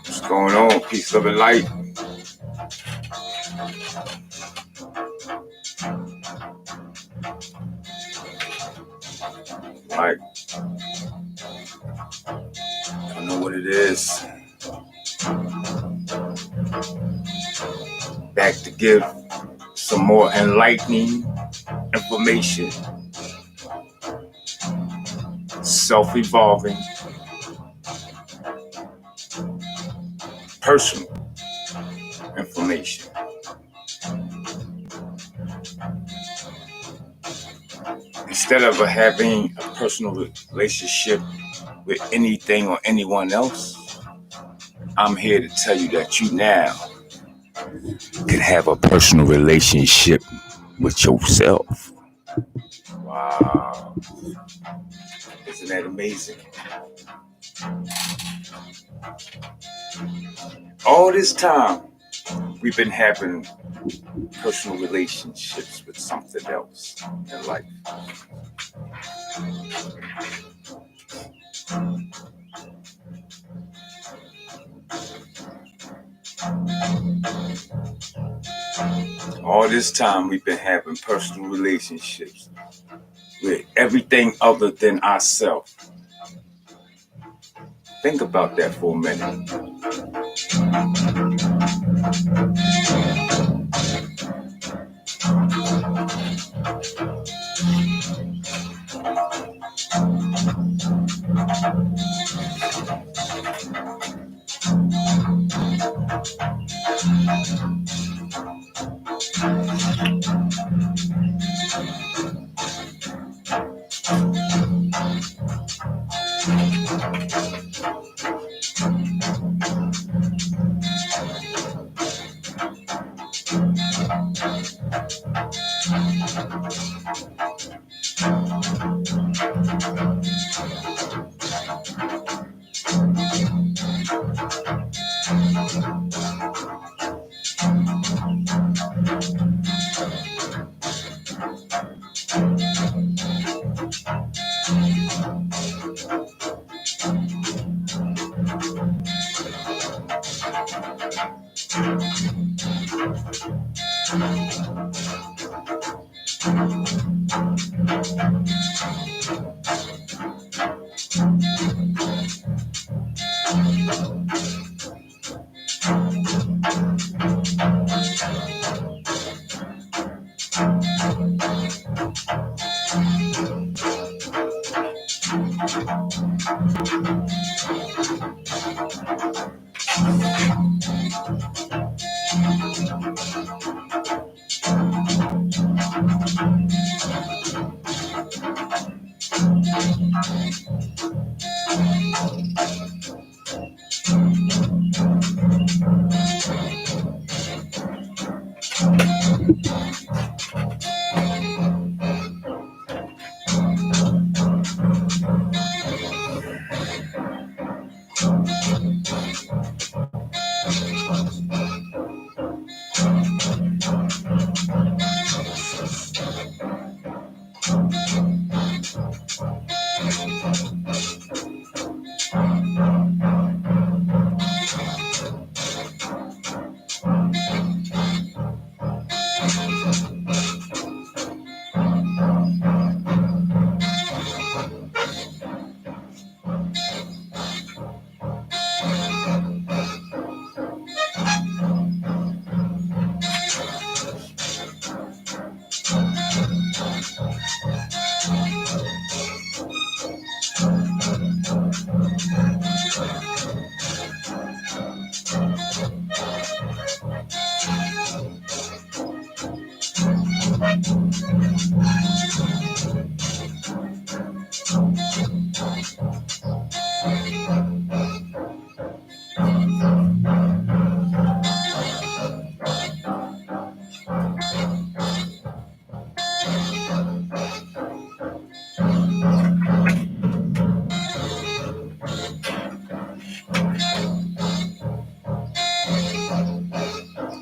What's going on? Peace, love, and light. Like, I don't know what it is. Back to give some more enlightening information. Self-evolving. Personal information. Instead of having a personal relationship with anything or anyone else, I'm here to tell you that you now can have a personal relationship with yourself. Wow. Isn't that amazing? All this time, we've been having personal relationships with something else in life. All this time, we've been having personal relationships with everything other than ourselves. Think about that for a minute.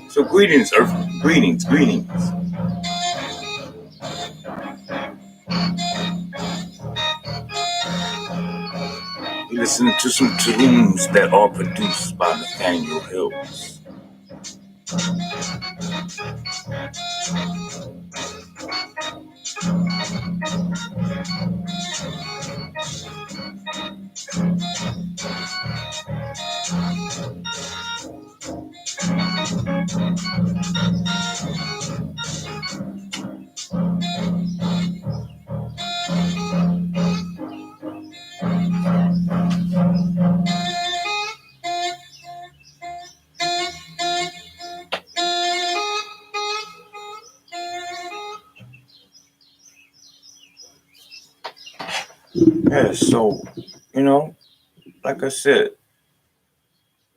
So Greetings, Earth. Greetings, greetings. You're listening to some tunes that are produced by Nathaniel Hills. Yeah, so, like I said,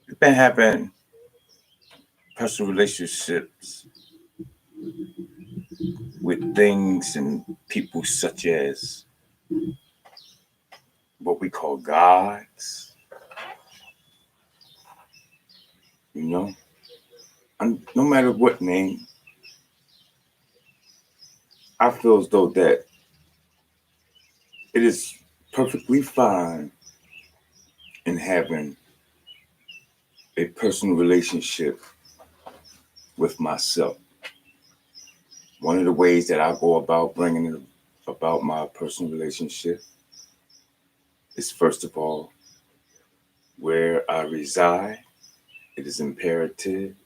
we've been having personal relationships with things and people such as what we call gods, you know, and no matter what name, I feel as though that it is perfectly fine in having a personal relationship with myself. One of the ways that I go about bringing it about my personal relationship is, first of all, where I reside. It is imperative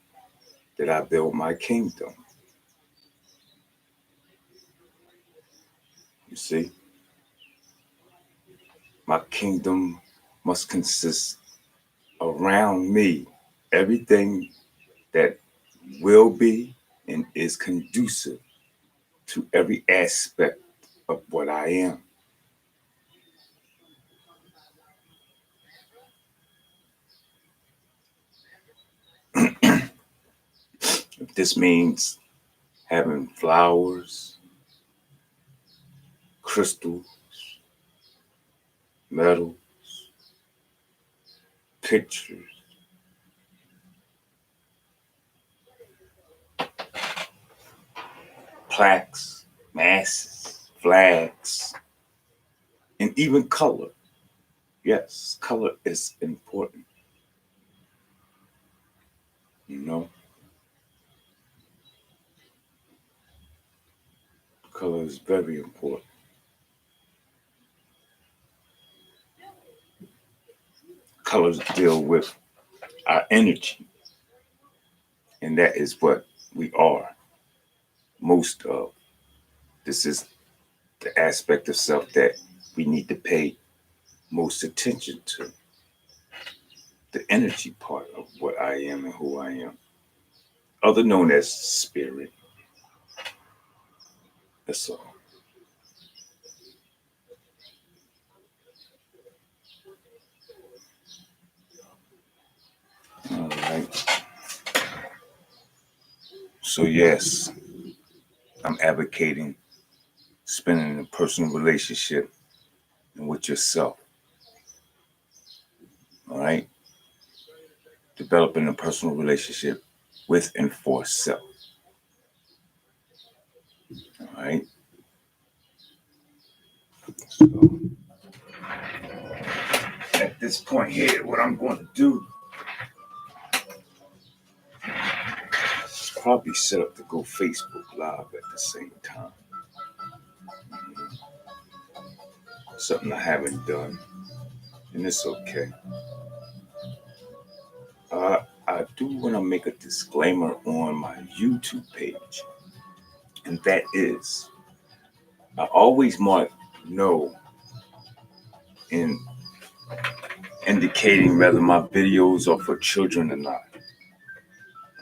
that I build my kingdom. You see, my kingdom must consist around me everything that will be and is conducive to every aspect of what I am. If this means having flowers, crystals, metal, pictures, plaques, masses, flags, and even color. Yes, color is important. You know, color is very important. Colors deal with our energy, and that is what we are. Most of this is the aspect of self that we need to pay most attention to. The energy part of what I am and who I am, other known as spirit. That's all. All right. So yes, I'm advocating spending a personal relationship with yourself. All right. Developing a personal relationship with and for self. All right. So at this point here, what I'm going to do is probably set up to go Facebook Live at the same time. Something I haven't done, and it's okay. I do want to make a disclaimer on my YouTube page, and that is I always mark no in indicating whether my videos are for children or not.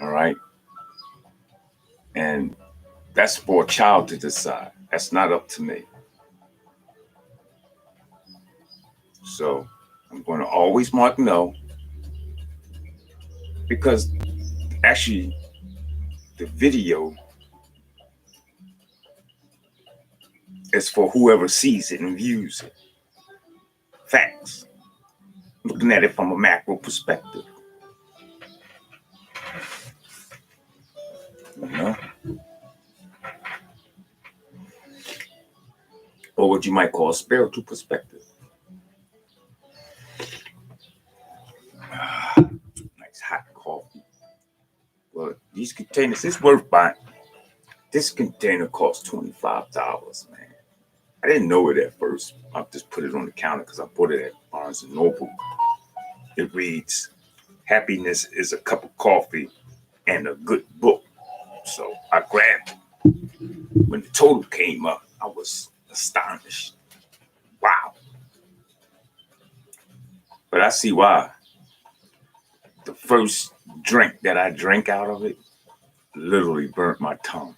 All right. And that's for a child to decide. That's not up to me. So I'm going to always mark no because actually the video is for whoever sees it and views it. Facts. Looking at it from a macro perspective. what you might call a spiritual perspective. Nice hot coffee. Well, these containers, it's worth buying. This container costs $25, man. I didn't know it at first. I just put it on the counter because I bought it at Barnes & Noble. It reads, "Happiness is a cup of coffee and a good book." So I grabbed it. When the total came up, I was astonished. Wow. But I see why. The first drink that I drank out of it literally burnt my tongue.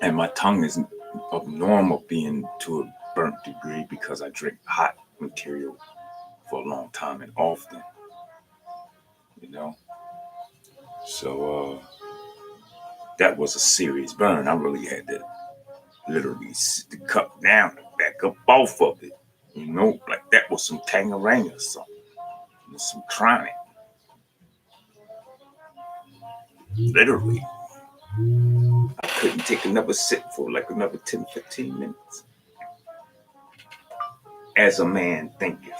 And my tongue is abnormal being to a burnt degree because I drink hot material for a long time and often, you know. So that was a serious burn. I really had to literally sit the cup down and back up off of it. You know, like that was some Tangerang or something. Some chronic. Literally. I couldn't take another sip for like another 10, 15 minutes. As a man thinketh.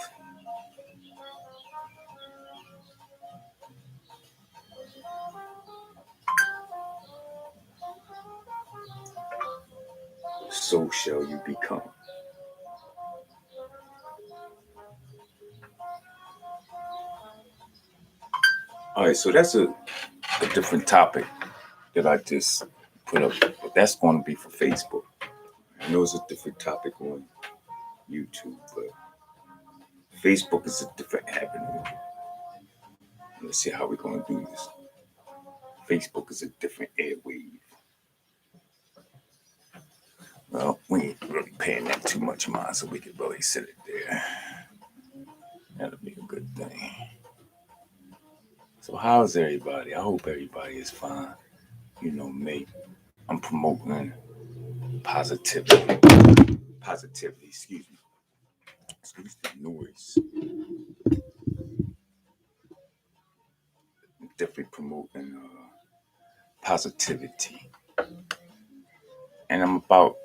So shall you become. All right, so that's a different topic that I just put up. But that's going to be for Facebook. I know it's a different topic on YouTube, but Facebook is a different avenue. Let's see how we're going to do this. Facebook is a different airwave. Well, we ain't really paying that too much mind, so we can really sit it there. That'll be a good thing. So how's everybody? I hope everybody is fine. You know me. I'm promoting positivity. Positivity, excuse me. Excuse the noise. I'm definitely promoting positivity. And I'm about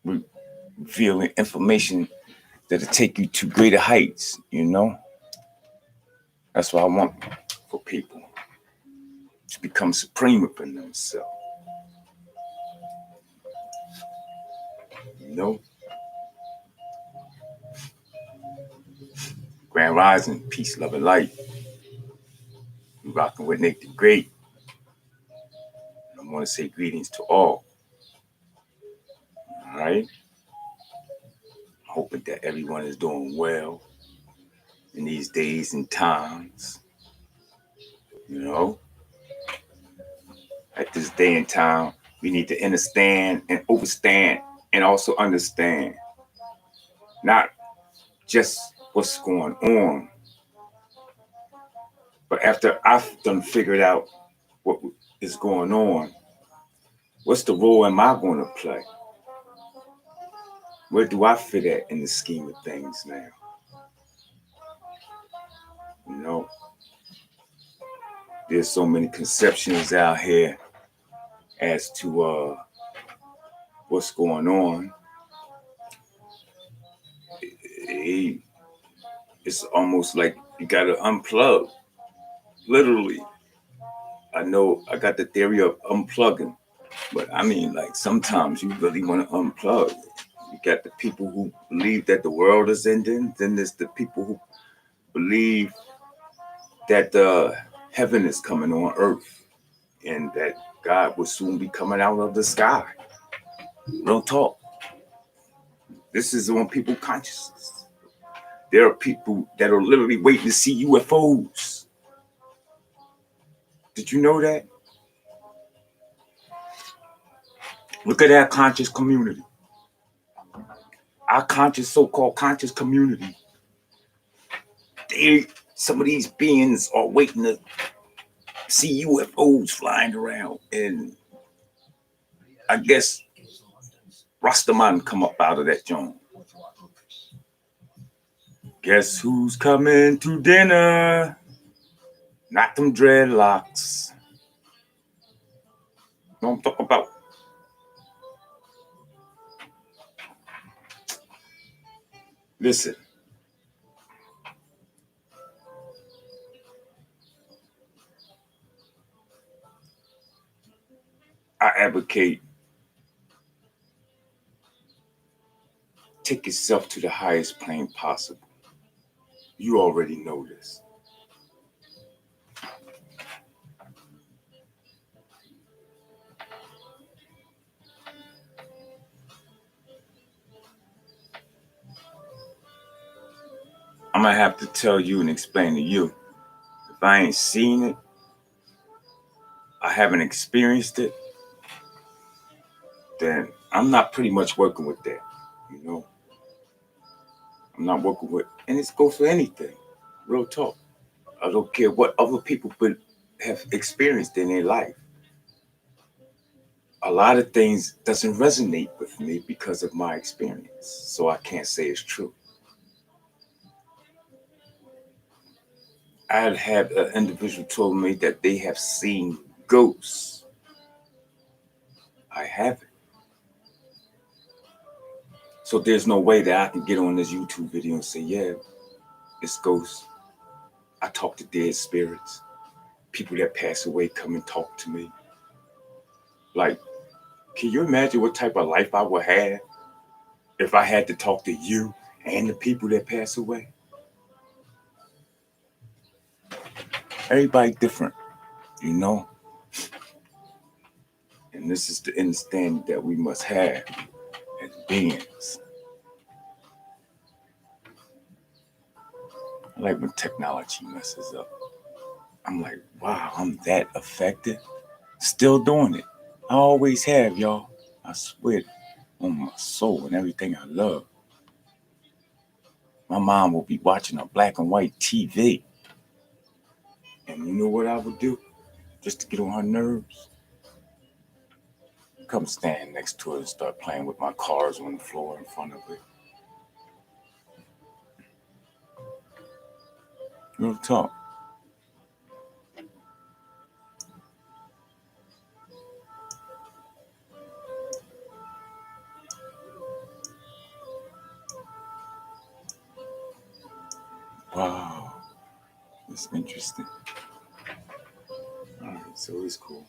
revealing information that'll take you to greater heights, you know? That's what I want for people. To become supreme within themselves. You know? Grand Rising, peace, love, and light. You rocking with Nate the Great. And I want to say greetings to all. All right? Hoping that everyone is doing well in these days and times. You know? At this day and time, we need to understand and overstand and also understand not just what's going on, but after I've done figured out what is going on, what's the role am I going to play? Where do I fit at in the scheme of things now? You know, there's so many conceptions out here as to what's going on. It's almost like you got to unplug, literally. I know I got the theory of unplugging, but I mean, like sometimes you really want to unplug. You got the people who believe that the world is ending. Then there's the people who believe that heaven is coming on earth and that God will soon be coming out of the sky. Real talk. This is on people's consciousness. There are people that are literally waiting to see UFOs. Did you know that? Look at our conscious community. Our conscious, so-called conscious community. Some of these beings are waiting to see UFOs flying around, and I guess Rastaman come up out of that joint. Guess who's coming to dinner? Not them dreadlocks. You know what I'm talking about? Listen, I advocate take yourself to the highest plane possible. You already know this. I'm gonna have to tell you and explain to you. If I ain't seen it, I haven't experienced it, then I'm not pretty much working with that. You know, I'm not working with, and it goes for anything. Real talk. I don't care what other people have experienced in their life. A lot of things doesn't resonate with me because of my experience, so I can't say it's true. I had an individual told me that they have seen ghosts. I haven't. So there's no way that I can get on this YouTube video and say, yeah, it's ghosts. I talk to dead spirits. People that pass away come and talk to me. Like, can you imagine what type of life I would have if I had to talk to you and the people that pass away? Everybody different, you know? And this is the understanding that we must have as beings. I like when technology messes up. I'm like, wow, I'm that affected. Still doing it. I always have, y'all. I swear on my soul and everything I love. My mom will be watching a black and white TV. And you know what I would do? Just to get on her nerves? Come stand next to her and start playing with my cars on the floor in front of it. Real talk. Wow. It's interesting. Alright, so it's cool.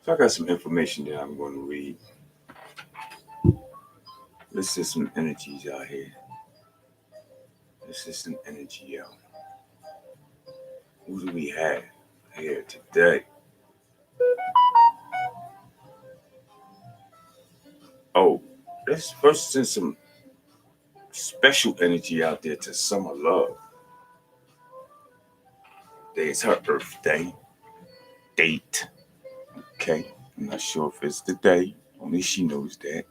So I got some information that I'm going to read. Let's see some energies out here. Let's see some energy out. Who do we have here today? Oh, let's first send some special energy out there to Summer Love. Today's her birthday date. Okay, I'm not sure if it's the day. Only she knows that.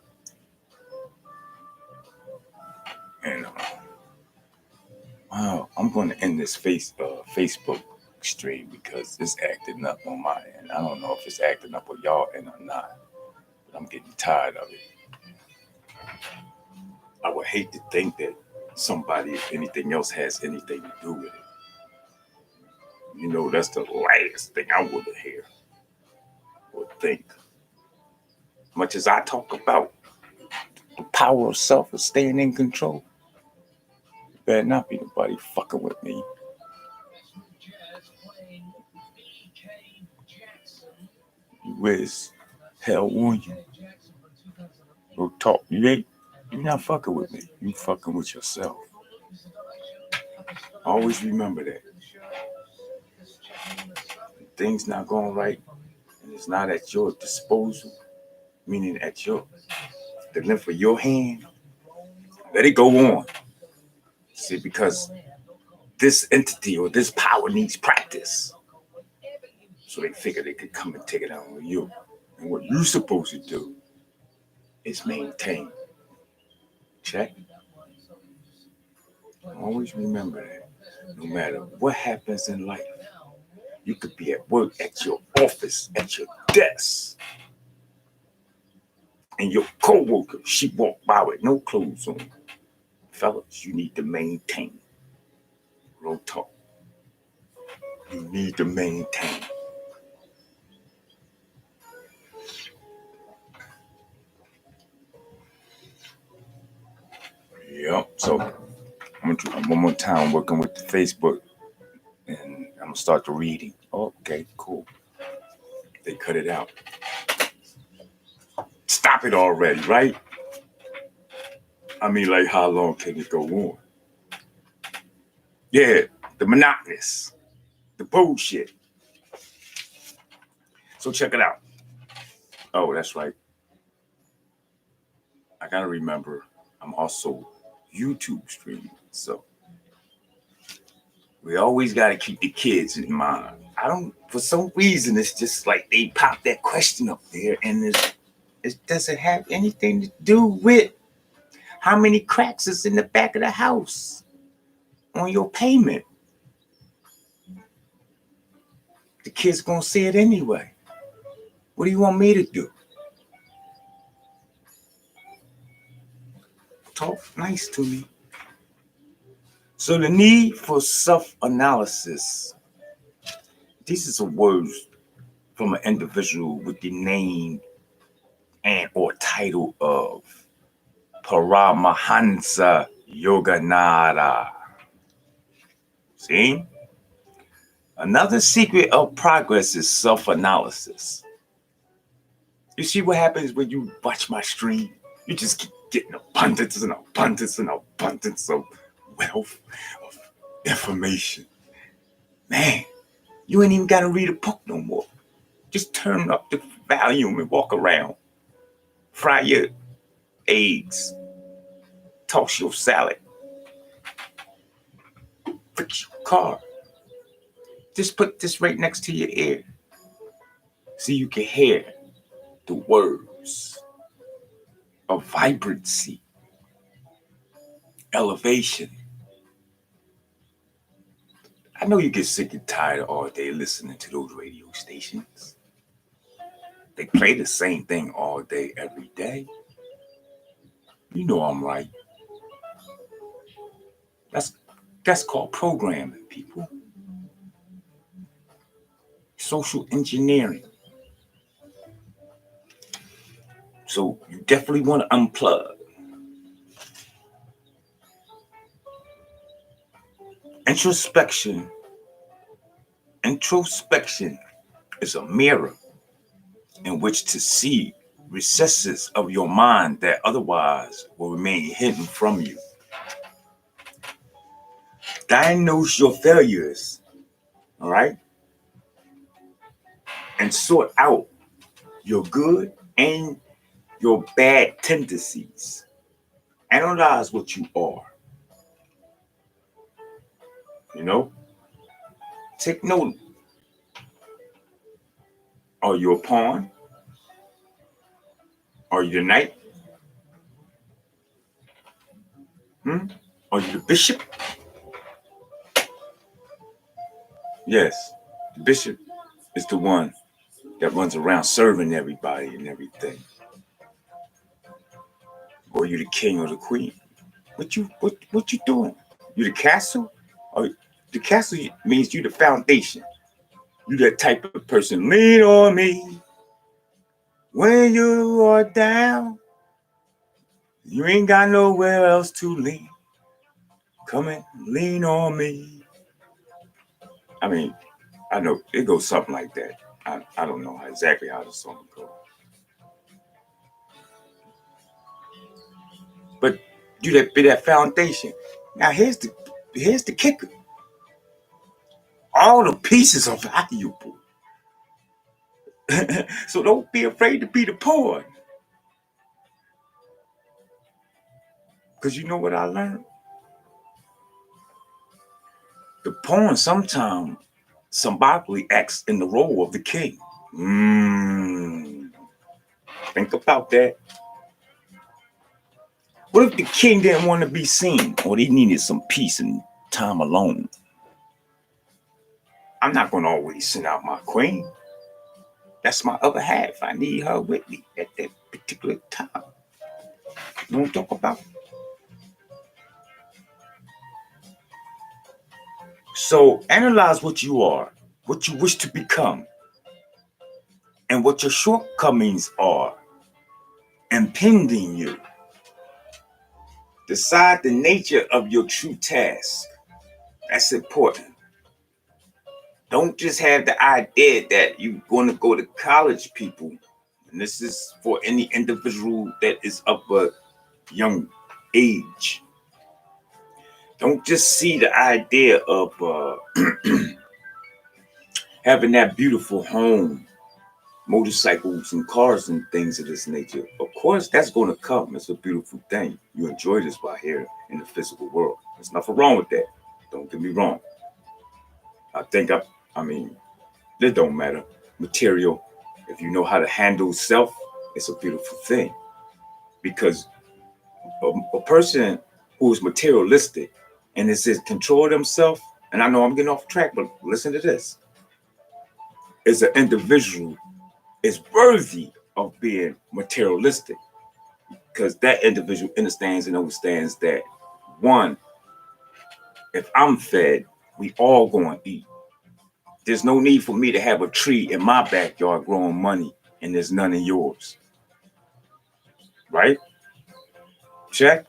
And wow, I'm going to end this Facebook stream because it's acting up on my end. I don't know if it's acting up on y'all end or not, but I'm getting tired of it. I would hate to think that somebody, if anything else, has anything to do with it. You know, that's the last thing I want to hear or think. Much as I talk about the power of self and staying in control, better not be nobody fucking with me. You whiz hell on you. Go talk. You're not fucking with me. You fucking with yourself. Always remember that. Things not going right, and it's not at your disposal, meaning at the length of your hand. Let it go on. See, because this entity or this power needs practice. So they figured they could come and take it out on you. And what you're supposed to do is maintain. Check. Always remember that. No matter what happens in life, you could be at work, at your office, at your desk. And your co-worker, she walked by with no clothes on. Fellas, you need to maintain. Real talk. You need to maintain. time working with the Facebook, and I'm gonna start the reading. Oh, okay, cool. They cut it out. Stop it already, right? I mean, like, how long can it go on? Yeah, the monotonous, the bullshit. So check it out. Oh, that's right. I gotta remember, I'm also YouTube streaming, so we always gotta keep the kids in mind. I don't, for some reason, it's just like they pop that question up there, and it doesn't have anything to do with how many cracks is in the back of the house on your payment. The kids gonna see it anyway. What do you want me to do? Talk nice to me. So the need for self-analysis. These are some words from an individual with the name and or title of Paramahansa Yogananda. See? Another secret of progress is self-analysis. You see what happens when you watch my stream? You just keep getting abundance and abundance and abundance of wealth, of information. Man, you ain't even got to read a book no more. Just turn up the volume and walk around. Fry your eggs. Toss your salad. Fix your car. Just put this right next to your ear so you can hear the words of vibrancy, elevation. I know you get sick and tired all day listening to those radio stations. They play the same thing all day, every day. You know I'm right. That's called programming, people. Social engineering. So you definitely want to unplug. Introspection is a mirror in which to see recesses of your mind that otherwise will remain hidden from you. Diagnose your failures, all right? And sort out your good and your bad tendencies. Analyze what you are. You know? Take note. Are you a pawn? Are you the knight? Are you the bishop? Yes, the bishop is the one that runs around serving everybody and everything. Or you the king or the queen? What you doing? You the castle? Or the castle means you the foundation. You that type of person. Lean on me when you are down. You ain't got nowhere else to lean. Come and lean on me. I mean, I know it goes something like that. I don't know exactly how the song goes. But you that be that foundation. Now here's the kicker. All the pieces are valuable. So don't be afraid to be the pawn. Because you know what I learned? The pawn sometimes symbolically acts in the role of the king. Think about that. What if the king didn't want to be seen, or they needed some peace and time alone? I'm not going to always send out my queen. That's my other half. I need her with me at that particular time. You know what I'm talking about? So analyze what you are, what you wish to become, and what your shortcomings are impeding you. Decide the nature of your true task. That's important. Don't just have the idea that you're going to go to college, people. And this is for any individual that is of a young age. Don't just see the idea of having that beautiful home, motorcycles and cars and things of this nature. Of course, that's going to come. It's a beautiful thing. You enjoy this while here in the physical world. There's nothing wrong with that. Don't get me wrong. I mean, it don't matter. Material, if you know how to handle self, it's a beautiful thing. Because a person who is materialistic and is in control of themselves, and I know I'm getting off track, but listen to this, is an individual is worthy of being materialistic because that individual understands and understands that one, if I'm fed, we all going to eat. There's no need for me to have a tree in my backyard growing money and there's none in yours. Right? Check?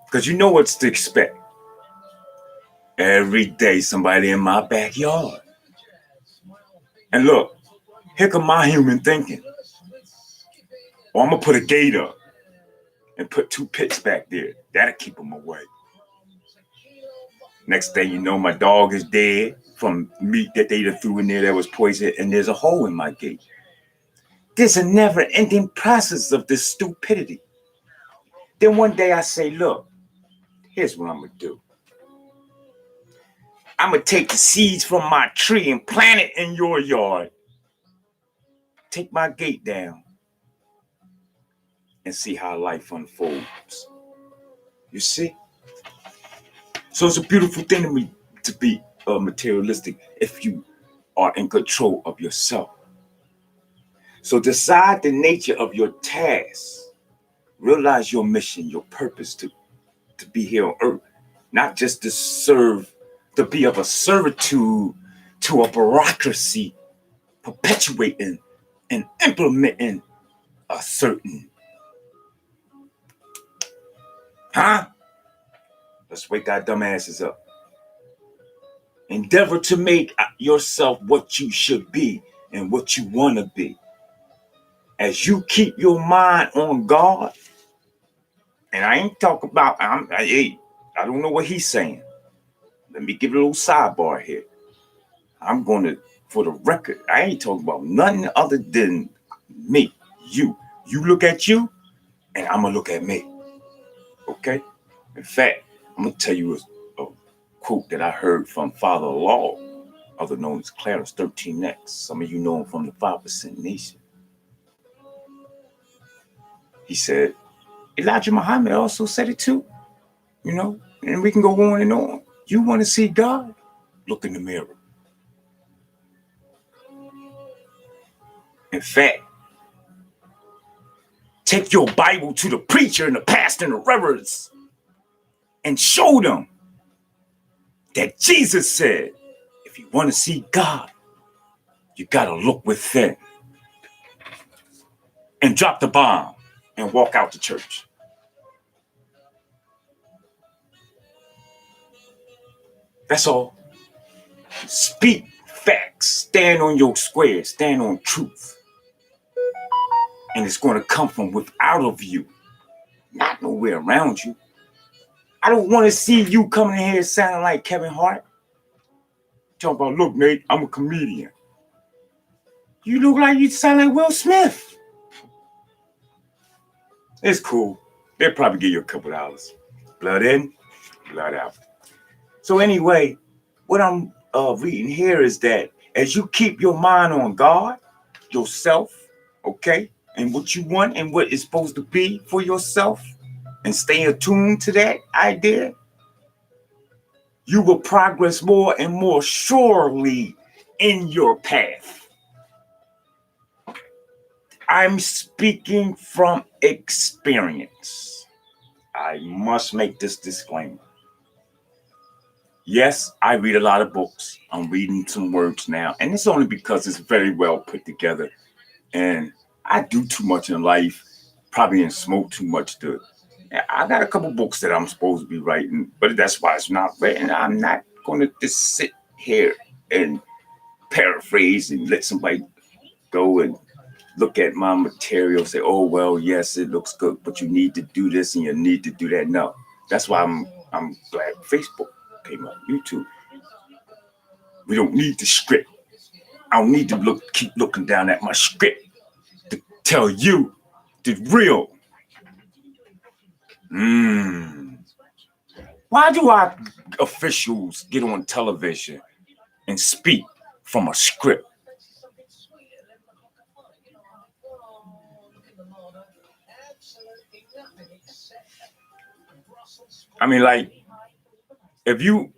Because you know what's to expect. Every day somebody in my backyard. And look, here come my human thinking. Or I'm going to put a gate up and put 2 pits back there. That'll keep them away. Next thing you know, my dog is dead from meat that they threw in there that was poison, and there's a hole in my gate. There's a never-ending process of this stupidity. Then one day I say, look, here's what I'm going to do. I'm going to take the seeds from my tree and plant it in your yard. Take my gate down and see how life unfolds. You see? So it's a beautiful thing to me to be materialistic if you are in control of yourself. So decide the nature of your task. Realize your mission, your purpose to be here on earth. Not just to serve, to be of a servitude to a bureaucracy, perpetuating and implementing a certain. Let's wake our dumb asses up. Endeavor to make yourself what you should be and what you want to be. As you keep your mind on God, and I ain't talking about, I don't know what he's saying. Let me give it a little sidebar here. I'm going to, for the record, I ain't talking about nothing other than me, you. You look at you, and I'm going to look at me. Okay? In fact, I'm going to tell you a quote that I heard from Father Law, other known as Clarence 13X. Some of you know him from the 5% Nation. He said, Elijah Muhammad also said it too, and we can go on and on. You want to see God? Look in the mirror. In fact, take your Bible to the preacher and the pastor and the reverends and show them that Jesus said, if you want to see God, you got to look within. And drop the bomb and walk out the church. That's all. Speak facts. Stand on your square. Stand on truth. And it's going to come from without of you, not nowhere around you. I don't want to see you coming in here sounding like Kevin Hart. Talking about, look, Nate, I'm a comedian. You look like you sound like Will Smith. It's cool. They'll probably give you a couple dollars. Blood in, blood out. So anyway, what I'm reading here is that as you keep your mind on God, yourself, okay, and what you want and what is supposed to be for yourself, and stay attuned to that idea, you will progress more and more surely in your path. I'm speaking from experience. I must make this disclaimer. Yes, I read a lot of books. I'm reading some words now, and it's only because it's very well put together. And I do too much in life, probably and smoke too much to I got a couple books that I'm supposed to be writing, but that's why it's not written. I'm not going to just sit here and paraphrase and let somebody go and look at my material, say, "Oh well, yes, it looks good, but you need to do this and you need to do that." No, that's why I'm glad Facebook came up, YouTube. We don't need the script. I don't need to keep looking down at my script to tell you the real. Why do our officials get on television and speak from a script? I mean, like, if you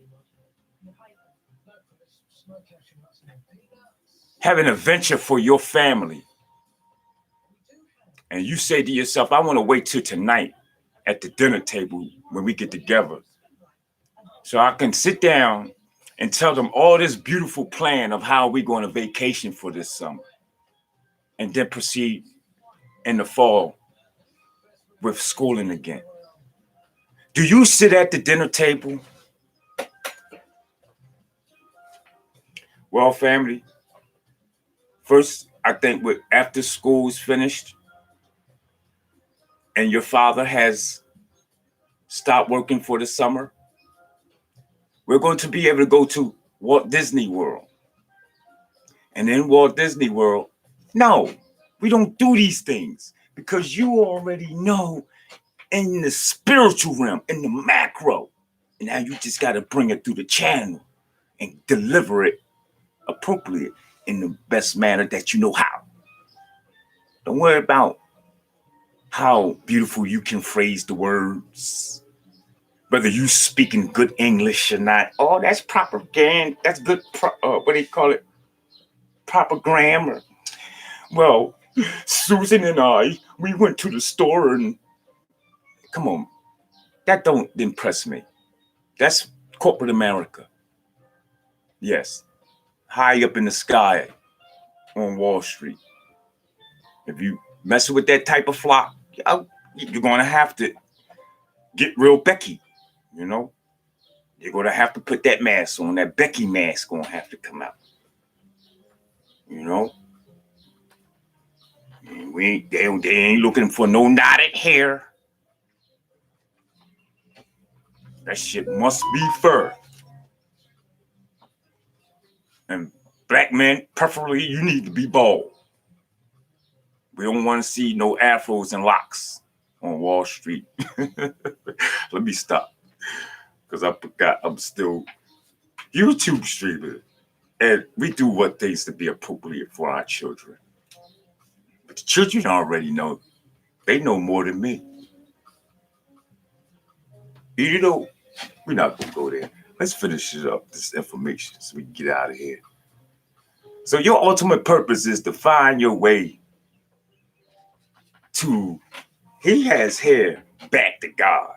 have an adventure for your family and you say to yourself, I want to wait till tonight at the dinner table when we get together so I can sit down and tell them all this beautiful plan of how we're going to vacation for this summer and then proceed in the fall with schooling again. Do you sit at the dinner table? Well, family, first, I think after school's finished and your father has stopped working for the summer, we're going to be able to go to Walt Disney World. And in Walt Disney World, no, we don't do these things because you already know in the spiritual realm, in the macro. And now you just got to bring it through the channel and deliver it appropriate in the best manner that you know how. Don't worry about how beautiful you can phrase the words, whether you speaking good English or not. Oh, that's propaganda. That's good. What do you call it? Proper grammar. Well, Susan and I, we went to the store and come on, that don't impress me. That's corporate America. Yes, high up in the sky on Wall Street. If you messing with that type of flock, you're gonna have to get real Becky. You know, you're gonna have to put that mask on. That Becky mask gonna have to come out. You know, they ain't looking for no knotted hair. That shit must be fur. And black men, preferably, you need to be bald. We don't want to see no afros and locks on Wall Street. Let me stop. Because I forgot I'm still YouTube streaming. And we do what things to be appropriate for our children. But the children already know. They know more than me. You know, we're not going to go there. Let's finish it up, this information, so we can get out of here. So your ultimate purpose is to find your way to, he has hair, back to God.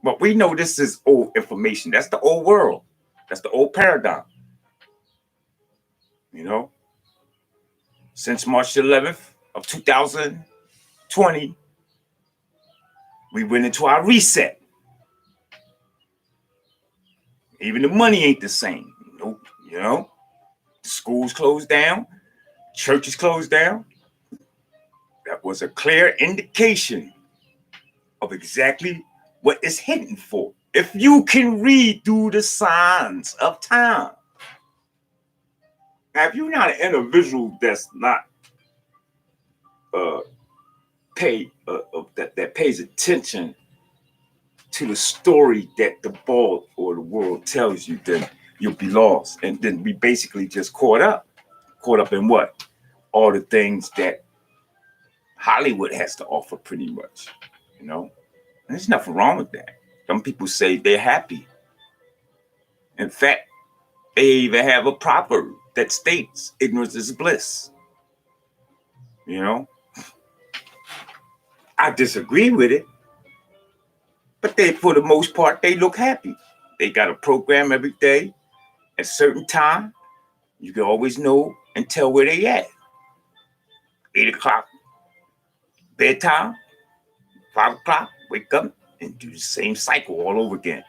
But we know this is old information. That's the old world. That's the old paradigm. You know? Since March 11th of 2020, we went into our reset. Even the money ain't the same. Nope. You know? The schools closed down. Churches closed down. That was a clear indication of exactly what it's heading for. If you can read through the signs of time. Now, if you're not an individual that's not that pays attention to the story that the ball or the world tells you, then you'll be lost. And then we basically just caught up in what? All the things that Hollywood has to offer pretty much, you know? And there's nothing wrong with that. Some people say they're happy. In fact, they even have a proverb that states ignorance is bliss. You know? I disagree with it, but they, for the most part, they look happy. They got a program every day at a certain time. You can always know and tell where they at. 8 o'clock, bedtime, 5 o'clock, wake up and do the same cycle all over again.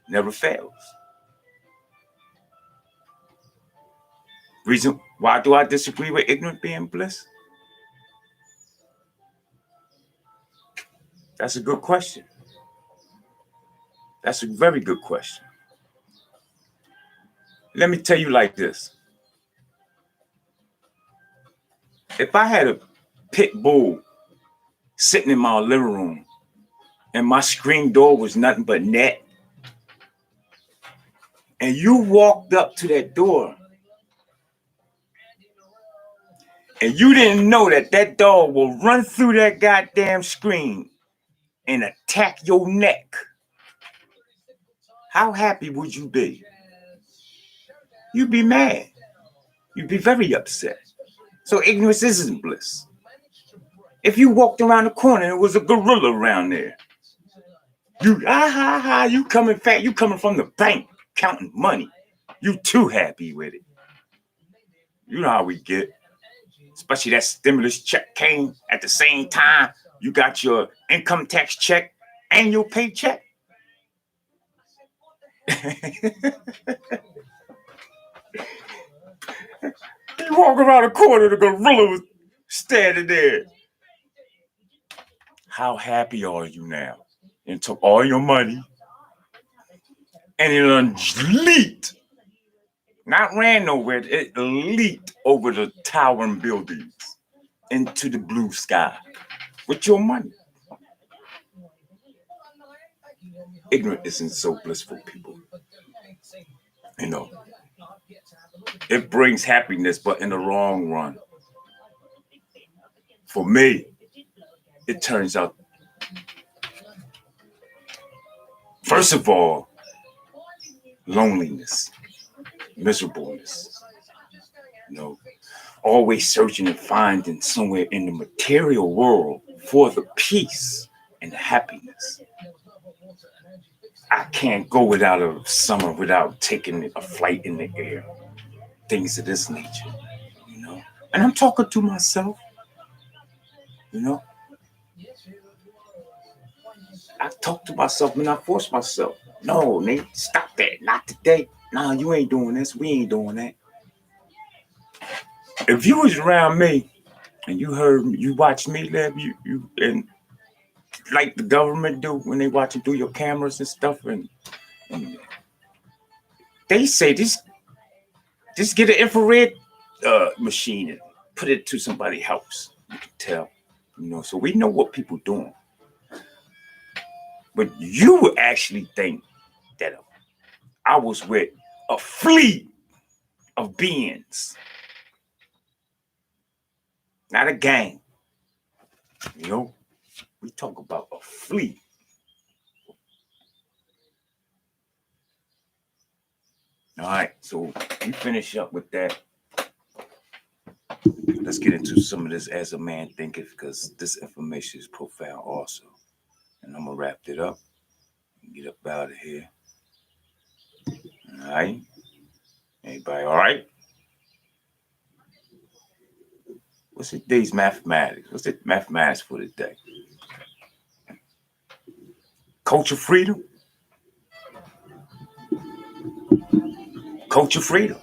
Never fails. Reason why do I disagree with ignorant being bliss? That's a good question. That's a very good question. Let me tell you like this. If I had a pit bull sitting in my living room and my screen door was nothing but net, and you walked up to that door and you didn't know that that dog will run through that goddamn screen and attack your neck, how happy would you be? You'd be mad. You'd be very upset. So ignorance isn't bliss. If you walked around the corner and there was a gorilla around there, you coming fat, you coming from the bank counting money. You too happy with it. You know how we get. Especially that stimulus check came at the same time you got your income tax check and your paycheck. You walk around the corner, the gorilla was standing there. How happy are you now? And took all your money and it leaped. Not ran nowhere, it leaped over the towering buildings into the blue sky with your money. Ignorant isn't so blissful, people. You know, it brings happiness, but in the long run, for me, it turns out, first of all, loneliness, miserableness, you know, always searching and finding somewhere in the material world for the peace and the happiness. I can't go without a summer without taking a flight in the air, things of this nature, you know. And I'm talking to myself, you know. I talk to myself and I force myself. No, Nate, stop that. Not today. No, you ain't doing this. We ain't doing that. If you was around me and you watched me live, you and like the government do when they watch you through your cameras and stuff, and they say just get an infrared machine and put it to somebody's house. You can tell, you know. So we know what people doing. But you would actually think that I was with a fleet of beings, not a gang. You know, we talk about a fleet. All right, so we finish up with that. Let's get into some of this as a man thinketh, because this information is profound also. And I'm gonna wrap it up and get up out of here. All right. Anybody all right? What's today's mathematics? What's it mathematics for today? Culture freedom? Culture freedom.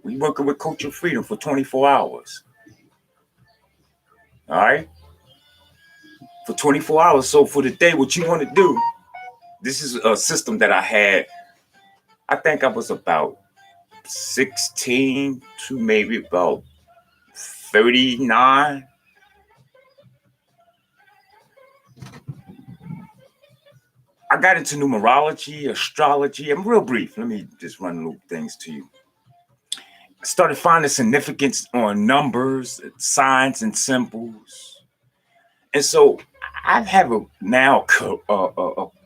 We working with culture freedom for 24 hours. All right? For 24 hours. So for the day, what you want to do, this is a system that I had. I think I was about 16 to maybe about 39. I got into numerology, astrology. I'm real brief. Let me just run little things to you. I started finding significance on numbers, signs, and symbols. And so I have now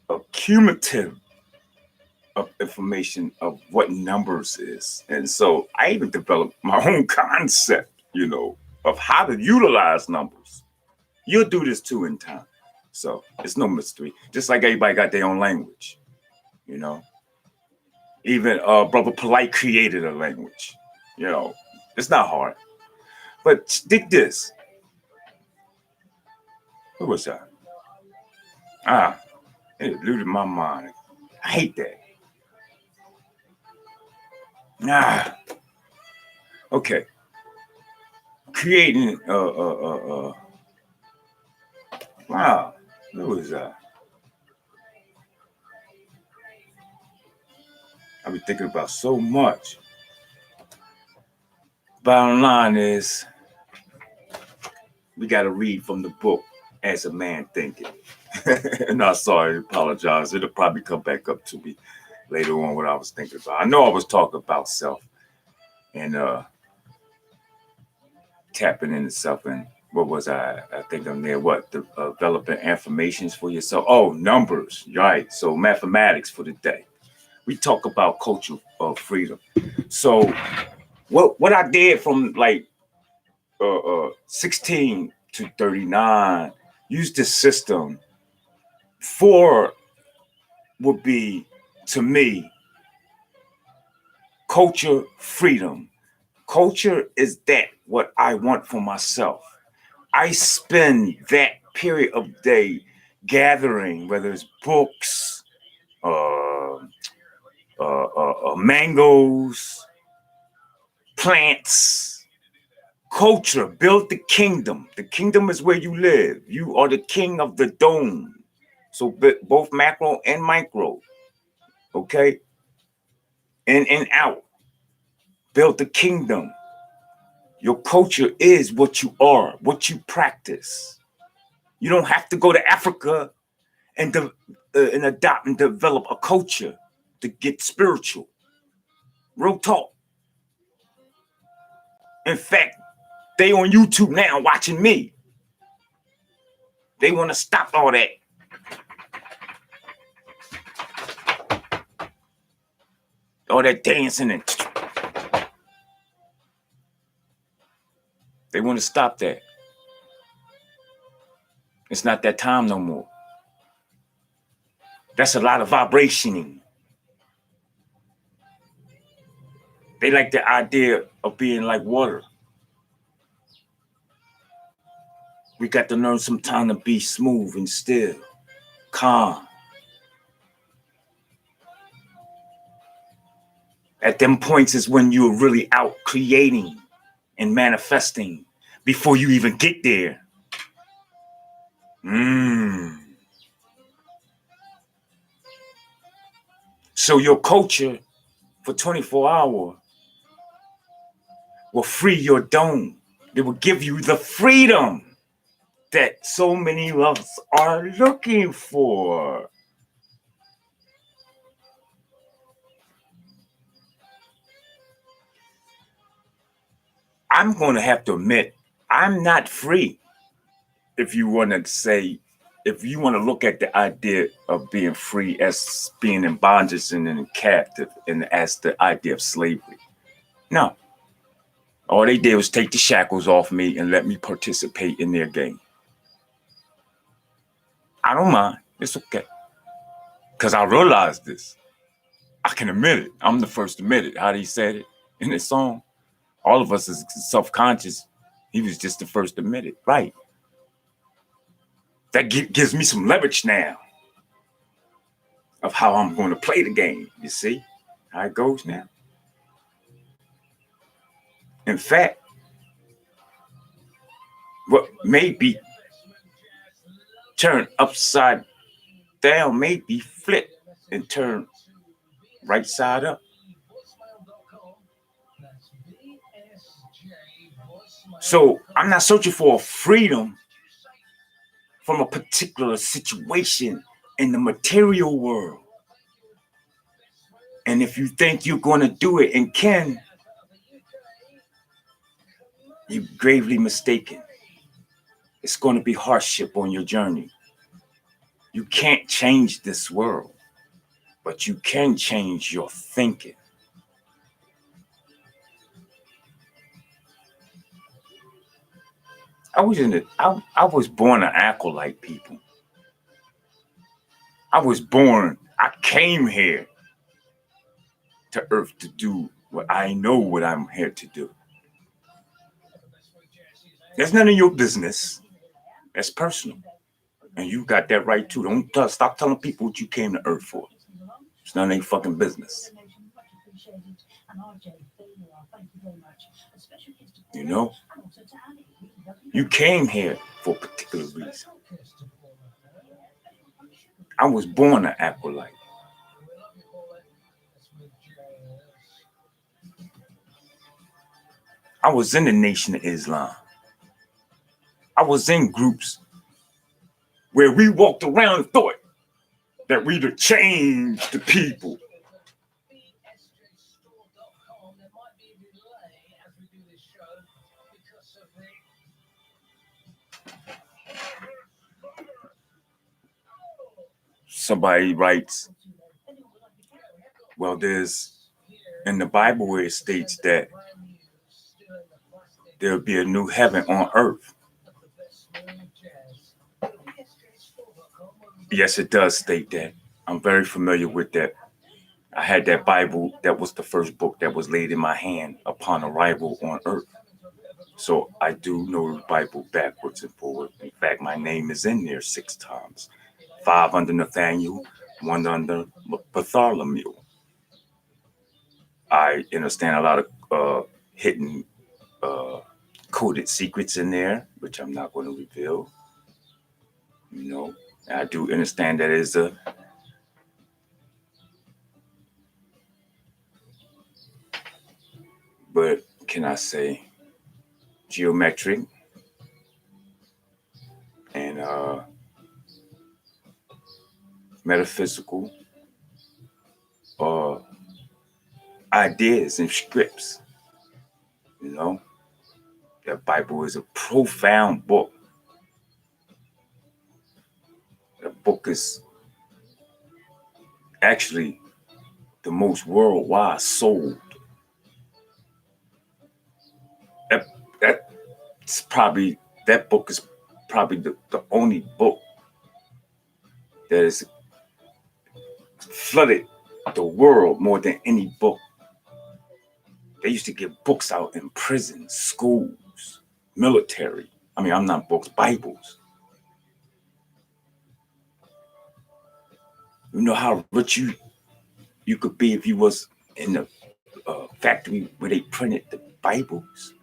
a cumulative of information of what numbers is. And so I even developed my own concept, you know, of how to utilize numbers. You'll do this too in time. So it's no mystery. Just like everybody got their own language, you know. Even Brother Polite created a language, you know. It's not hard. But dig this. Who was that? It eluded my mind. I hate that. Ah, okay. Creating wow, what was that? I've been thinking about so much. Bottom line is, we got to read from the book As a Man Thinketh. And I'm sorry, I apologize. It'll probably come back up to me later on what I was thinking about. I know I was talking about self and tapping into self, and what was I think I'm there, what, the developing affirmations for yourself. Oh, numbers, right? So mathematics for the day. We talk about culture of freedom. So what I did from like 16 to 39, use this system. 4 would be, to me, culture freedom. Culture is that what I want for myself. I spend that period of day gathering, whether it's books, mangoes, plants, culture. Build the kingdom. The kingdom is where you live. You are the king of the dome. So both macro and micro, okay? In and out. Build the kingdom. Your culture is what you are, what you practice. You don't have to go to Africa and adopt and develop a culture to get spiritual. Real talk. In fact, they on YouTube now watching me. They want to stop all that. All that dancing and they want to stop that. It's not that time no more. That's a lot of vibrationing. They like the idea of being like water. We got to learn some time to be smooth and still, calm. At them points is when you're really out creating and manifesting before you even get there. So your culture for 24 hours will free your dome. It will give you the freedom that so many of us are looking for. I'm going to have to admit, I'm not free. If you want to say, if you want to look at the idea of being free as being in bondage and in captive and as the idea of slavery. No. All they did was take the shackles off me and let me participate in their game. I don't mind. It's okay. Because I realized this. I can admit it. I'm the first to admit it. How he said it in his song. All of us is self-conscious. He was just the first to admit it. Right. That gives me some leverage now of how I'm going to play the game. You see how it goes now? In fact, what may be turned upside down may be flipped and turned right side up. So I'm not searching for freedom from a particular situation in the material world. And if you think you're going to do it and can, you're gravely mistaken. It's going to be hardship on your journey. You can't change this world, but you can change your thinking. I was born an acolyte, people. I came here to earth to do what I know what I'm here to do. That's none of your business. That's personal. And you got that right too. Don't stop telling people what you came to Earth for. It's none of their fucking business. You know? You came here for a particular reason. I was born an acolyte. I was in the Nation of Islam. I was in groups where we walked around and thought that we'd have changed the people. Somebody writes, well, there's in the Bible where it states that there'll be a new heaven on earth. Yes, it does state that. I'm very familiar with that. I had that Bible, that was the first book that was laid in my hand upon arrival on earth. So I do know the Bible backwards and forward. In fact, my name is in there 6 times. 5 under Nathaniel, 1 under Bartholomew. I understand a lot of hidden coded secrets in there, which I'm not going to reveal. You know, I do understand that is a but can I say geometric and metaphysical ideas and scripts. You know, the Bible is a profound book. The book is actually the most worldwide sold. That's probably that book is probably the only book that has flooded the world more than any book. They used to give books out in prisons, schools, military. I mean, I'm not books, Bibles. You know how rich you could be if you was in the factory where they printed the Bibles.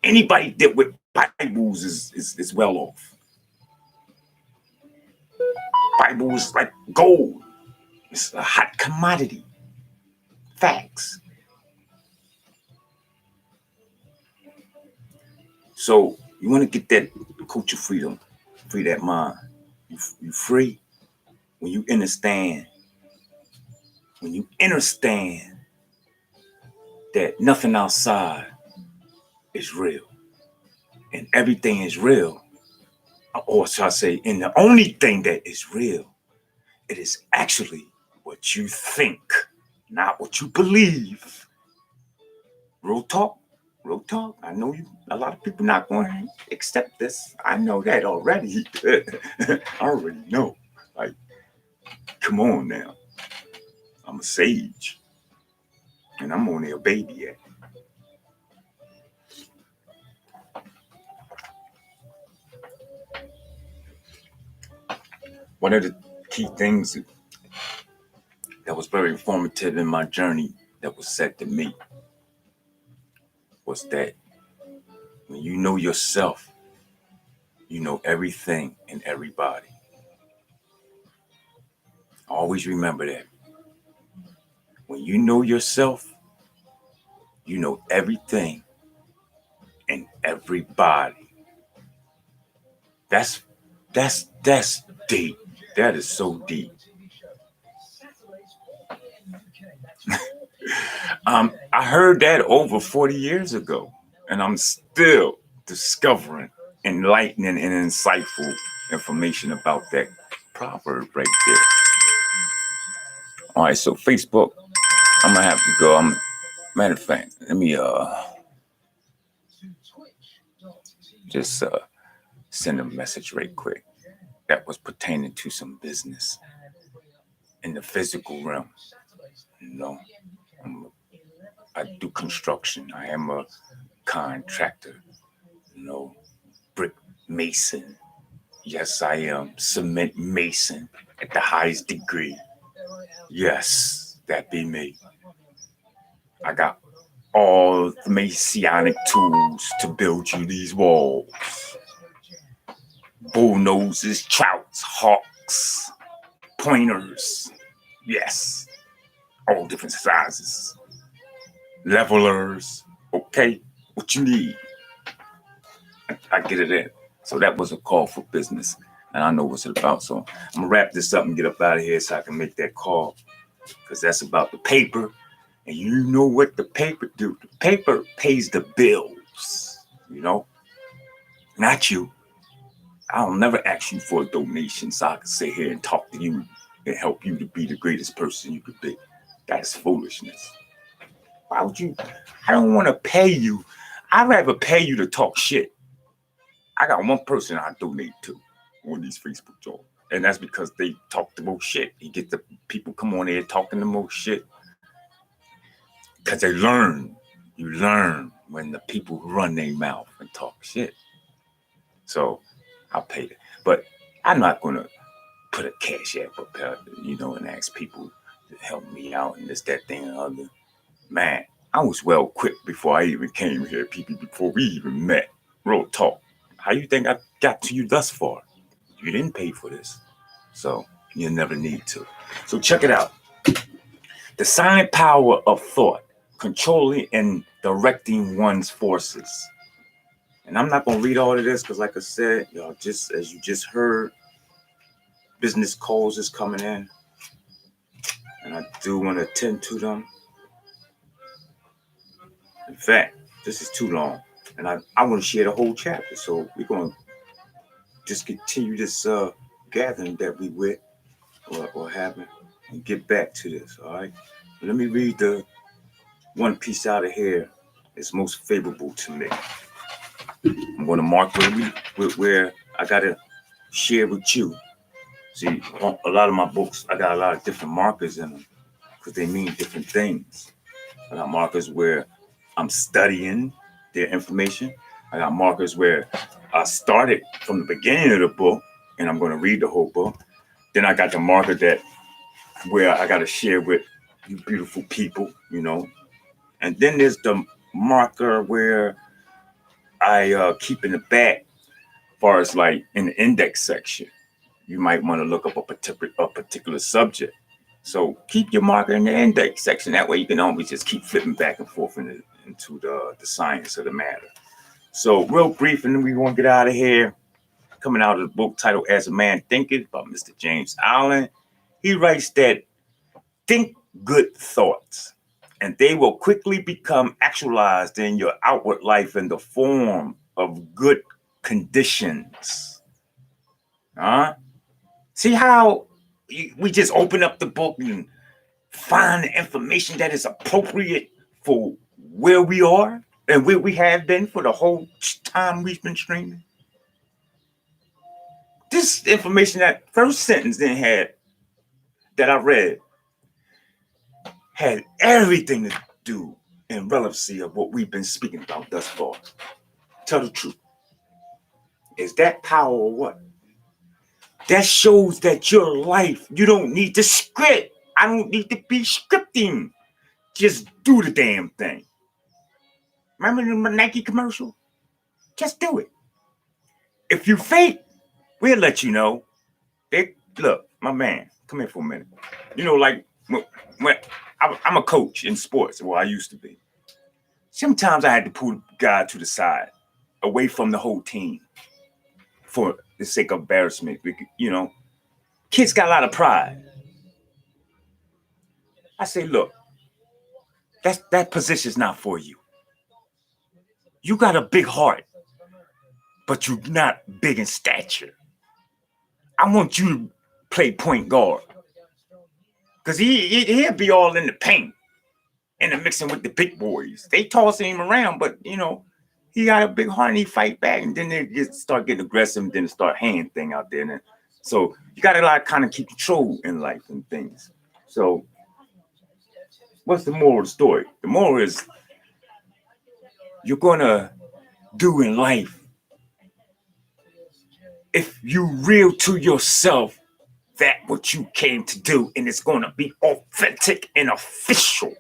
Anybody that with Bibles is well off. Bibles like gold. It's a hot commodity. Facts. So you want to get that culture freedom, free that mind. You free when you understand. When you understand that nothing outside is real, and everything is real, or shall I say, and the only thing that is real, it is actually what you think, not what you believe. Real talk, real talk. I know you. A lot of people not going to accept this. I know that already. I already know. Like, come on now. I'm a sage, and I'm only a baby yet. One of the key things that was very informative in my journey that was said to me was that when you know yourself, you know everything and everybody. Always remember that. When you know yourself, you know everything and everybody. That's deep. That is so deep. I heard that over 40 years ago, and I'm still discovering enlightening and insightful information about that proverb right there. All right, so Facebook, I'm gonna have to go. Matter of fact, let me just send a message right quick that was pertaining to some business in the physical realm. You know, I do construction. I am a contractor. You know, brick mason. Yes, I am cement mason at the highest degree. Yes, that be me. I got all the Masonic tools to build you these walls. Bullnoses, trouts, hawks, pointers. Yes, all different sizes. Levelers. Okay, what you need, I get it in. So that was a call for business, and I know what's it about. So I'm gonna wrap this up and get up out of here so I can make that call, because that's about the paper. And you know what the paper do? The paper pays the bills, you know, not you. I'll never ask you for a donation so I can sit here and talk to you and help you to be the greatest person you could be. That's foolishness. Why would you? I don't want to pay you. I'd rather pay you to talk shit. I got one person I donate to on these Facebook jobs, and that's because they talk the most shit. You get the people come on there talking the most shit because they learn. You learn when the people run their mouth and talk shit. So I'll pay it, but I'm not gonna put a cash app up there, and ask people to help me out and this, that, thing, and other. Man, I was well equipped before I even came here, people, before we even met. Real talk. How you think I got to you thus far? You didn't pay for this, so you never need to. So check it out. The silent power of thought, controlling and directing one's forces. And I'm not going to read all of this because, like I said, y'all, just as you just heard, business calls is coming in, and I do want to attend to them. In fact, this is too long, and I want to share the whole chapter. So we're going to just continue this gathering that we with or having and get back to this, all right? Let me read the one piece out of here that's most favorable to me. I'm going to mark where I got to share with you. See, a lot of my books, I got a lot of different markers in them because they mean different things. I got markers where I'm studying their information. I got markers where I started from the beginning of the book and I'm going to read the whole book. Then I got the marker that where I got to share with you beautiful people, And then there's the marker where I keep in the back, as far as like in the index section. You might want to look up a particular subject. So keep your marker in the index section. That way you can always just keep flipping back and forth into the science of the matter. So real brief, and then we want to get out of here. Coming out of the book titled As a Man Thinketh by Mr. James Allen. He writes that think good thoughts, and they will quickly become actualized in your outward life in the form of good conditions. See how we just open up the book and find the information that is appropriate for where we are and where we have been for the whole time we've been streaming? This information, that first sentence that I read, had everything to do in relevancy of what we've been speaking about thus far. Tell the truth. Is that power or what? That shows that your life, you don't need to script. I don't need to be scripting. Just do the damn thing. Remember the Nike commercial? Just do it. If you fake, we'll let you know. Look, my man, come here for a minute. Like when I'm a coach in sports, well, I used to be. Sometimes I had to pull the guy to the side, away from the whole team, for the sake of embarrassment. Kids got a lot of pride. I say, look, that position's not for you. You got a big heart, but you're not big in stature. I want you to play point guard. Because he'll be all in the paint and the mixing with the big boys. They toss him around, but, he got a big heart and he fight back. And then they just start getting aggressive and then start hand thing out there. And so you got to kind of keep control in life and things. So what's the moral of the story? The moral is you're going to do in life if you real to yourself that what you came to do, and it's gonna be authentic and official.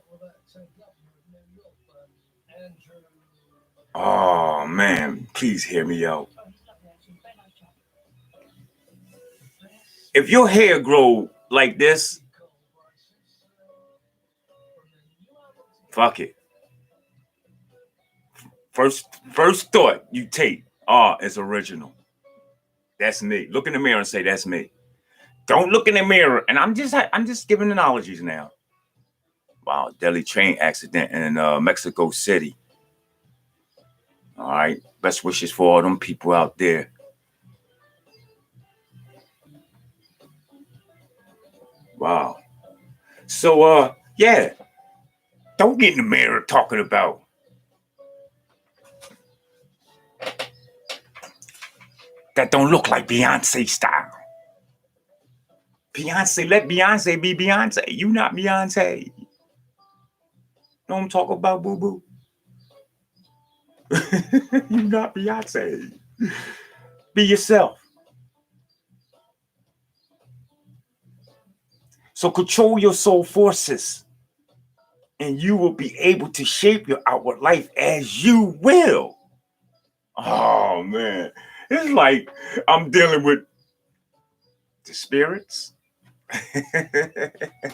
Oh man, please hear me out. If your hair grow like this, fuck it. First thought you take, it's original. That's me. Look in the mirror and say that's me. Don't look in the mirror. And I'm just giving analogies now. Wow, deadly train accident in Mexico City. All right, best wishes for all them people out there. Wow. So yeah, don't get in the mirror talking about that don't look like Beyonce style. Beyonce, let Beyonce be Beyonce. You not Beyonce. Know what I'm talking about, boo boo? You not Beyonce. Be yourself. So control your soul forces, and you will be able to shape your outward life as you will. Oh man, it's like I'm dealing with the spirits.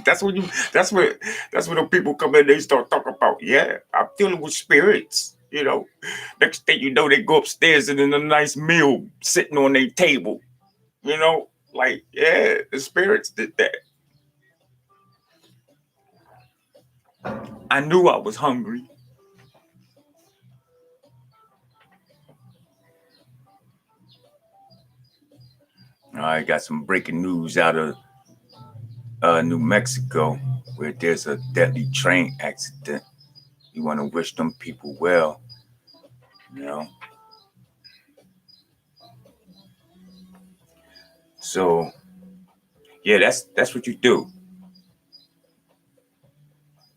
that's when you. That's when the people come in. They start talking about. Yeah, I'm dealing with spirits. You know, next thing you know, they go upstairs and then a nice meal sitting on their table. You know, like yeah, the spirits did that. I knew I was hungry. I got some breaking news out of New Mexico, where there's a deadly train accident. You want to wish them people well, you know. So yeah, that's what you do.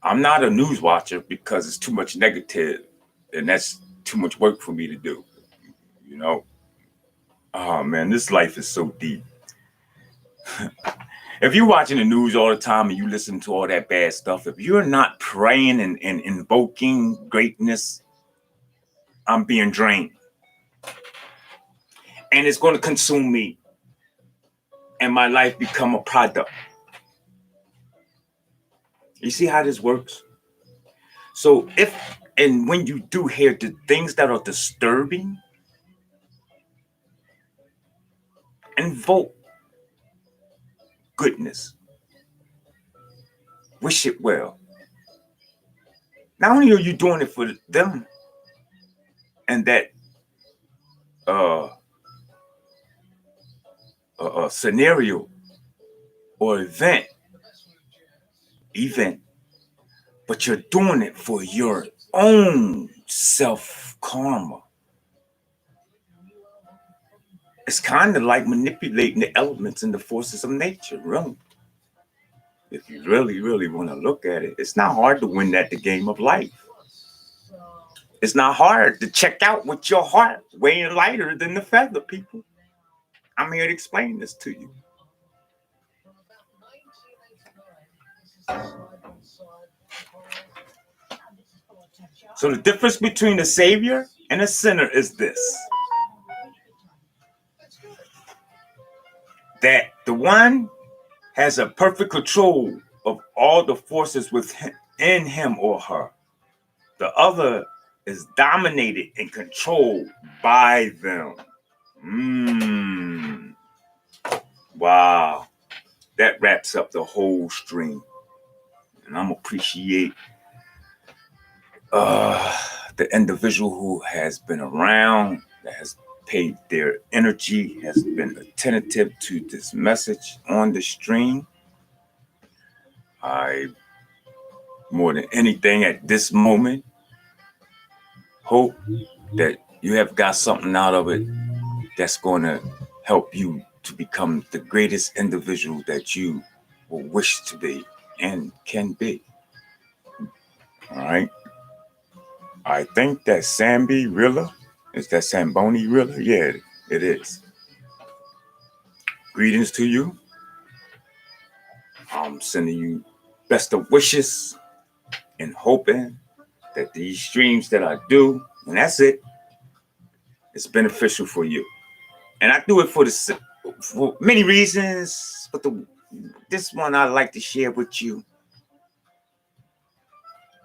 I'm not a news watcher because it's too much negative, and that's too much work for me to do. You know. Oh man, this life is so deep. If you're watching the news all the time and you listen to all that bad stuff, if you're not praying and invoking greatness, I'm being drained, and it's going to consume me, and my life become a product. You see how this works? So if and when you do hear the things that are disturbing, invoke goodness. Wish it well. Not only are you doing it for them and that uh, scenario or event, but you're doing it for your own self karma. It's kind of like manipulating the elements and the forces of nature, really. If you really, really want to look at it, it's not hard to win at the game of life. It's not hard to check out with your heart weighing lighter than the feather, people. I'm here to explain this to you. So the difference between a savior and a sinner is this: that the one has a perfect control of all the forces within him or her. The other is dominated and controlled by them. Mmm. Wow. That wraps up the whole stream. And I'm appreciate uh, the individual who has been around, that has paid their energy, has been attentive to this message on the stream. I, more than anything at this moment, hope that you have got something out of it that's going to help you to become the greatest individual that you will wish to be and can be. All right. I think that Sambi Rilla, is that Samboni Rilla? Yeah, it is. Greetings to you. I'm sending you best of wishes and hoping that these streams that I do, and that's it, it's beneficial for you. And I do it for many reasons, but this one I like to share with you,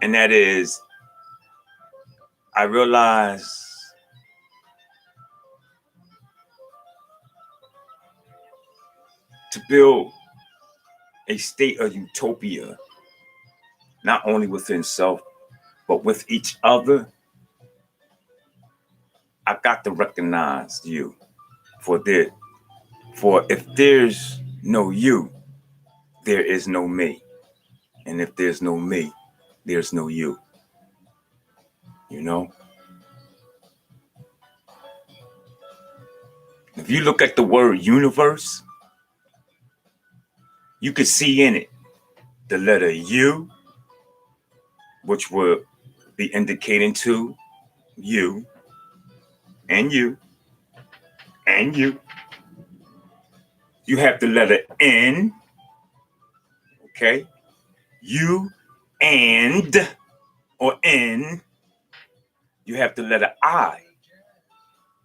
and that is, I realize to build a state of utopia, not only within self, but with each other, I got to recognize you for if there's no you, there is no me. And if there's no me, there's no you. You know? If you look at the word universe, you could see in it the letter U, which will be indicating to you and you and you. You have the letter N, okay? U and or N. You have the letter I,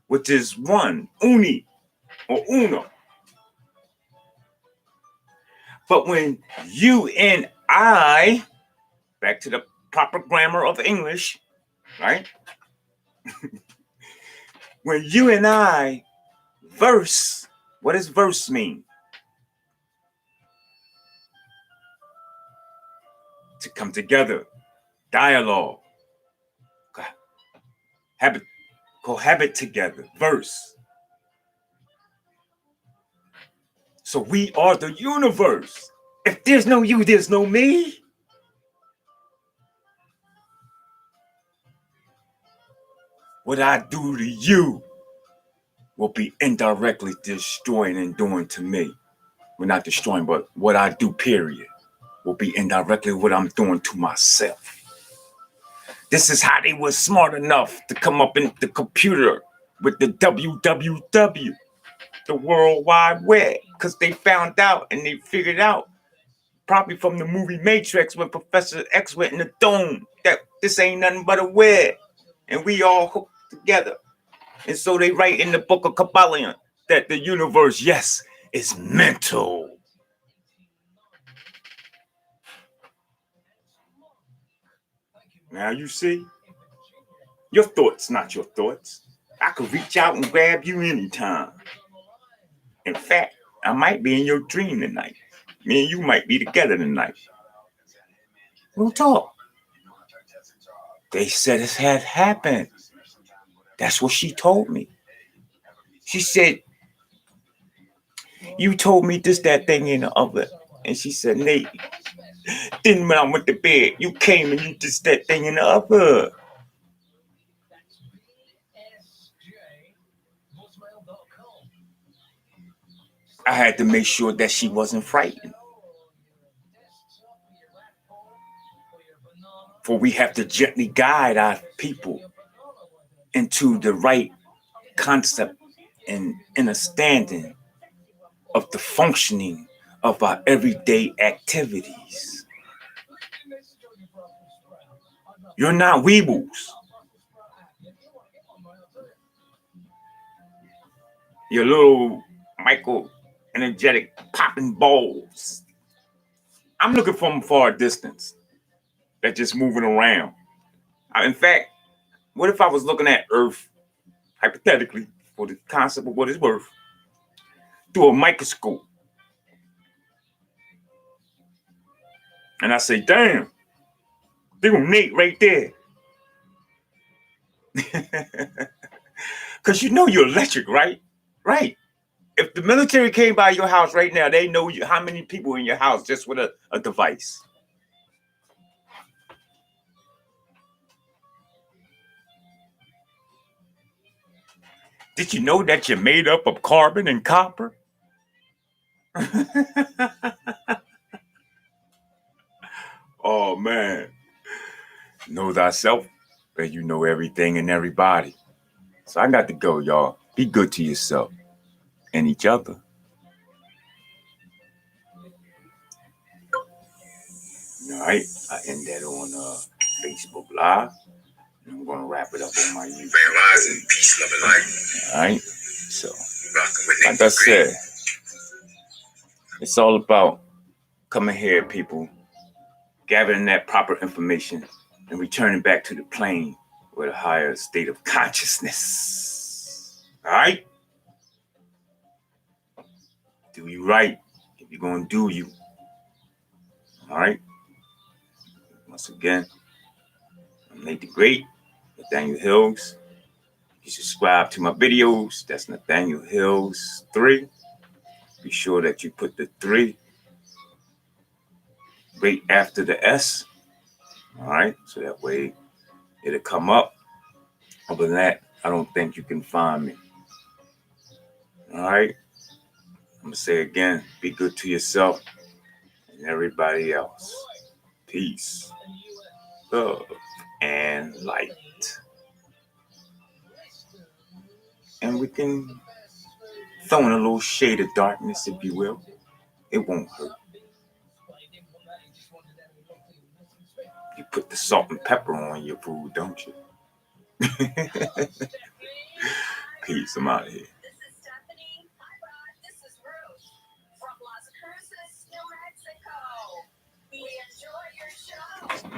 which is one, uni or uno. But when you and I, back to the proper grammar of English, right? When you and I verse, what does verse mean? To come together, dialogue, cohabit together, verse. So we are the universe. If there's no you, there's no me. What I do to you will be indirectly destroying and doing to me. Well, not destroying, but what I do, period, will be indirectly what I'm doing to myself. This is how they were smart enough to come up in the computer with the WWW, the World Wide Web, because they found out and they figured out, probably from the movie Matrix when Professor X went in the dome, that this ain't nothing but a web, and we all hooked together. And so they write in the book of Kabbalion that the universe, yes, is mental. Now you see, your thoughts, not your thoughts. I could reach out and grab you anytime. In fact, I might be in your dream tonight. Me and you might be together tonight. We'll talk. They said it had happened. That's what she told me. She said, you told me this, that thing in the oven. And she said, Nate, then when I went to bed, you came and you just that thing in the oven. I had to make sure that she wasn't frightened. For we have to gently guide our people into the right concept and understanding of the functioning of our everyday activities. You're not weebles. You're little micro energetic popping balls. I'm looking from far distance. They're just moving around. In fact, what if I was looking at Earth, hypothetically, for the concept of what it's worth, through a microscope? And I say, damn, they gonna Nate right there. Because you know you're electric, right? Right. If the military came by your house right now, they know how many people in your house just with a device. Did you know that you're made up of carbon and copper? Oh, man. Know thyself, and you know everything and everybody. So I got to go, y'all. Be good to yourself and each other. All right, I end that on Facebook Live. I'm gonna wrap it up on my YouTube. Grand Rising, peace, love, and light. All right, so like I said, it's all about coming here, people, gathering that proper information and returning back to the plane with a higher state of consciousness. All right, do you right if you're gonna do you. All right. Once again, I'm Nate the Great, Nathaniel Hills. You subscribe to my videos. That's Nathaniel Hills 3. Be sure that you put the 3 right after the S. All right. So that way it'll come up. Other than that, I don't think you can find me. All right. I'm going to say again, be good to yourself and everybody else. Peace, love, and light. And we can throw in a little shade of darkness, if you will. It won't hurt. You put the salt and pepper on your food, don't you? Peace. I'm out of here.